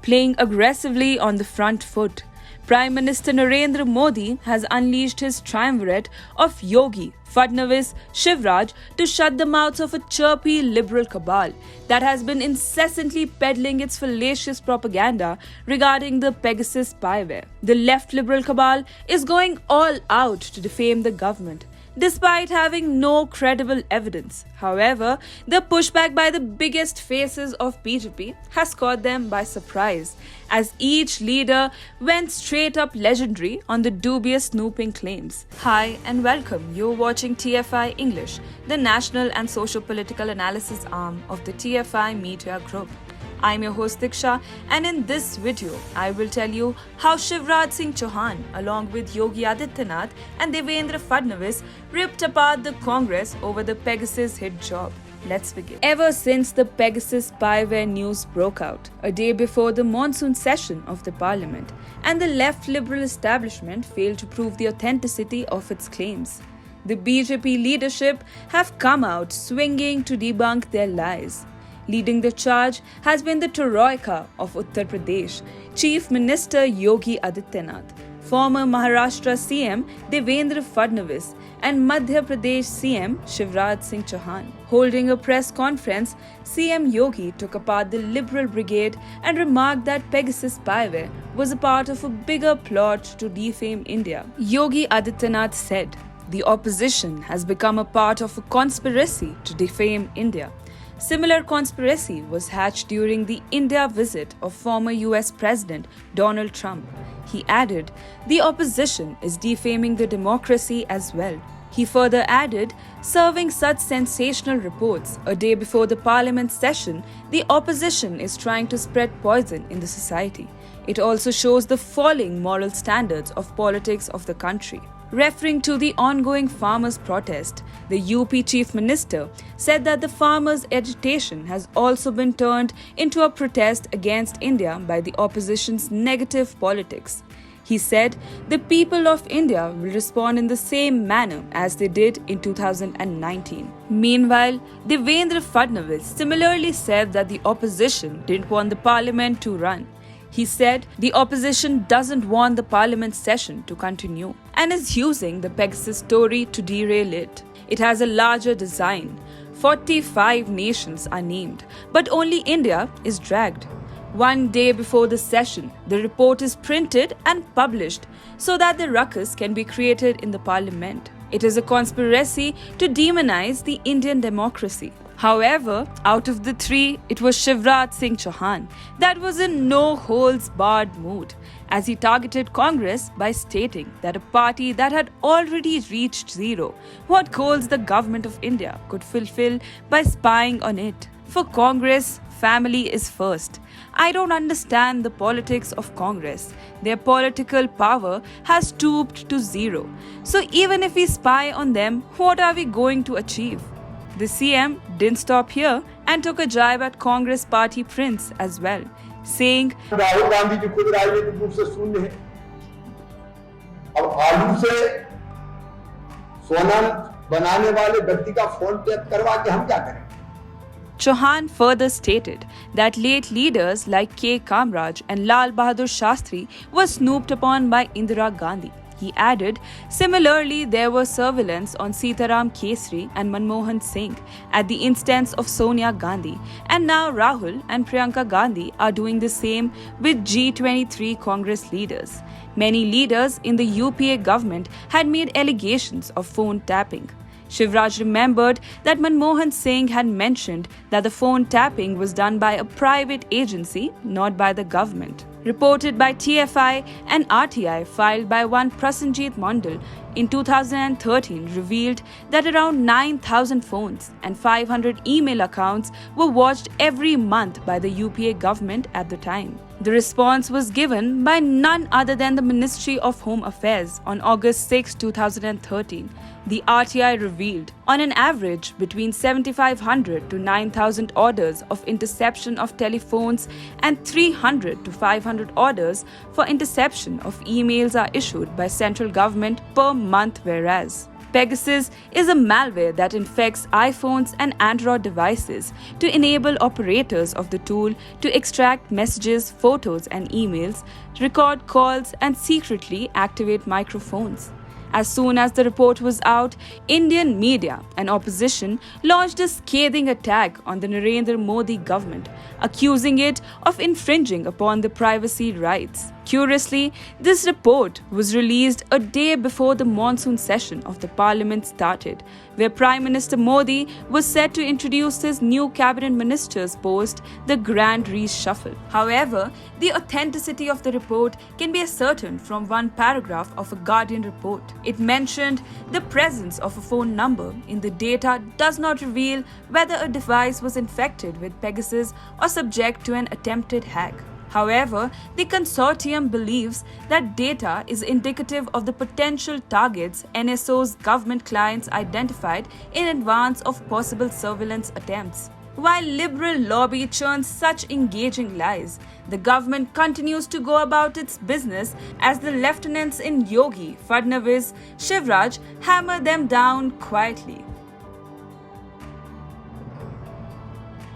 playing aggressively on the front foot. Prime Minister Narendra Modi has unleashed his triumvirate of Yogi-Fadnavis-Shivraj to shut the mouths of a chirpy liberal cabal that has been incessantly peddling its fallacious propaganda regarding the Pegasus spyware. The left liberal cabal is going all out to defame the government, despite having no credible evidence. However, the pushback by the biggest faces of BJP has caught them by surprise, as each leader went straight up legendary on the dubious snooping claims. Hi and welcome. You're watching TFI English, the national and socio-political analysis arm of the TFI Media Group. I'm your host Diksha, and in this video, I will tell you how Shivraj Chouhan, along with Yogi Adityanath and Devendra Fadnavis, ripped apart the Congress over the Pegasus hit job. Let's begin. Ever since the Pegasus spyware news broke out, a day before the monsoon session of the parliament, and the left liberal establishment failed to prove the authenticity of its claims, the BJP leadership have come out swinging to debunk their lies. Leading the charge has been the Troika of Uttar Pradesh, Chief Minister Yogi Adityanath, former Maharashtra CM Devendra Fadnavis, and Madhya Pradesh CM Shivraj Chouhan. Holding a press conference, CM Yogi took apart the Liberal Brigade and remarked that Pegasus spyware was a part of a bigger plot to defame India. Yogi Adityanath said, "The opposition has become a part of a conspiracy to defame India." Similar conspiracy was hatched during the India visit of former US President Donald Trump. He added, "The opposition is defaming the democracy as well." He further added, "Serving such sensational reports a day before the parliament session, the opposition is trying to spread poison in the society. It also shows the falling moral standards of politics of the country." Referring to the ongoing farmers' protest, the UP Chief Minister said that the farmers' agitation has also been turned into a protest against India by the opposition's negative politics. He said the people of India will respond in the same manner as they did in 2019. Meanwhile, Devendra Fadnavis similarly said that the opposition didn't want the parliament to run. He said the opposition doesn't want the parliament session to continue and is using the Pegasus story to derail it. It has a larger design. 45 nations are named, but only India is dragged. One day before the session, the report is printed and published so that the ruckus can be created in the parliament. It is a conspiracy to demonize the Indian democracy. However, out of the three, it was Shivraj Chouhan that was in no-holds-barred mood, as he targeted Congress by stating that a party that had already reached zero, what goals the government of India could fulfill by spying on it. For Congress, family is first. I don't understand the politics of Congress. Their political power has stooped to zero. So even if we spy on them, what are we going to achieve? The CM didn't stop here and took a jibe at Congress party prince as well, saying, Rahul Gandhi ji खुद राजनीतिक रूप से शून्य है। अब आलू से सोना बनाने वाले व्यक्ति का फोन टैप करवा के हम क्या करें? Chouhan further stated that late leaders like K. Kamraj and Lal Bahadur Shastri were snooped upon by Indira Gandhi. He added, similarly, there was surveillance on Sitaram Kesri and Manmohan Singh at the instance of Sonia Gandhi, and now Rahul and Priyanka Gandhi are doing the same with G23 Congress leaders. Many leaders in the UPA government had made allegations of phone tapping. Shivraj remembered that Manmohan Singh had mentioned that the phone tapping was done by a private agency, not by the government. Reported by TFI and RTI filed by one Prasenjit Mandal in 2013 revealed that around 9,000 phones and 500 email accounts were watched every month by the UPA government at the time. The response was given by none other than the Ministry of Home Affairs on August 6, 2013. The RTI revealed, on an average, between 7,500 to 9,000 orders of interception of telephones and 300 to 500 orders for interception of emails are issued by central government per month, whereas Pegasus is a malware that infects iPhones and Android devices to enable operators of the tool to extract messages, photos, and emails, record calls, and secretly activate microphones. As soon as the report was out, Indian media and opposition launched a scathing attack on the Narendra Modi government, accusing it of infringing upon the privacy rights. Curiously, this report was released a day before the monsoon session of the parliament started, where Prime Minister Modi was set to introduce his new cabinet ministers post the grand reshuffle. However, the authenticity of the report can be ascertained from one paragraph of a Guardian report. It mentioned the presence of a phone number in the data does not reveal whether a device was infected with Pegasus or subject to an attempted hack. However, the consortium believes that data is indicative of the potential targets NSO's government clients identified in advance of possible surveillance attempts. While liberal lobby churns such engaging lies, the government continues to go about its business as the lieutenants in Yogi-Fadnavis-Shivraj hammer them down quietly.